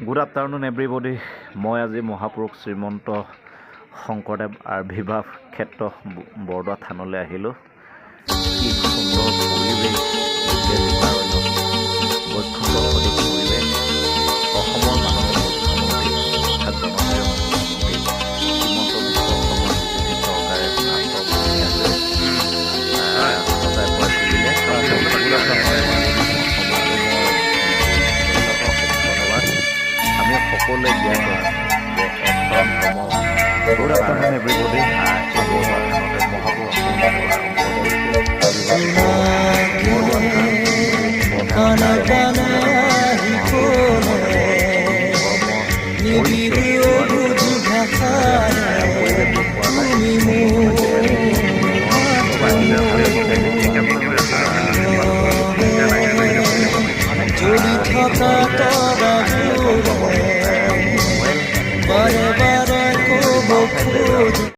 Good afternoon everybody. মই আজি মহাপুৰুষ শ্ৰীমন্ত শংকৰদেৱ আবিৰ্ভাৱ ক্ষেত্ৰ বৰদোৱা থানলৈ আহিলোঁ। কি সুন্দৰ পৰিৱেশ, বৈষ্ণৱ পৰিৱেশ, অসমৰ মাননীয় মুখ্যমন্ত্ৰী অৰ্থাৎ জনপ্ৰিয় মুখ্যমন্ত্ৰী হিমন্ত বিশ্ব শৰ্মা চৰকাৰে সজাই পৰাই তুলিলে। আমি সকলোৱে জ্ঞাত যে একশৰণ ধৰ্ম গুড আফটাৰনুন এভৰিবডি। বাৰে বাৰে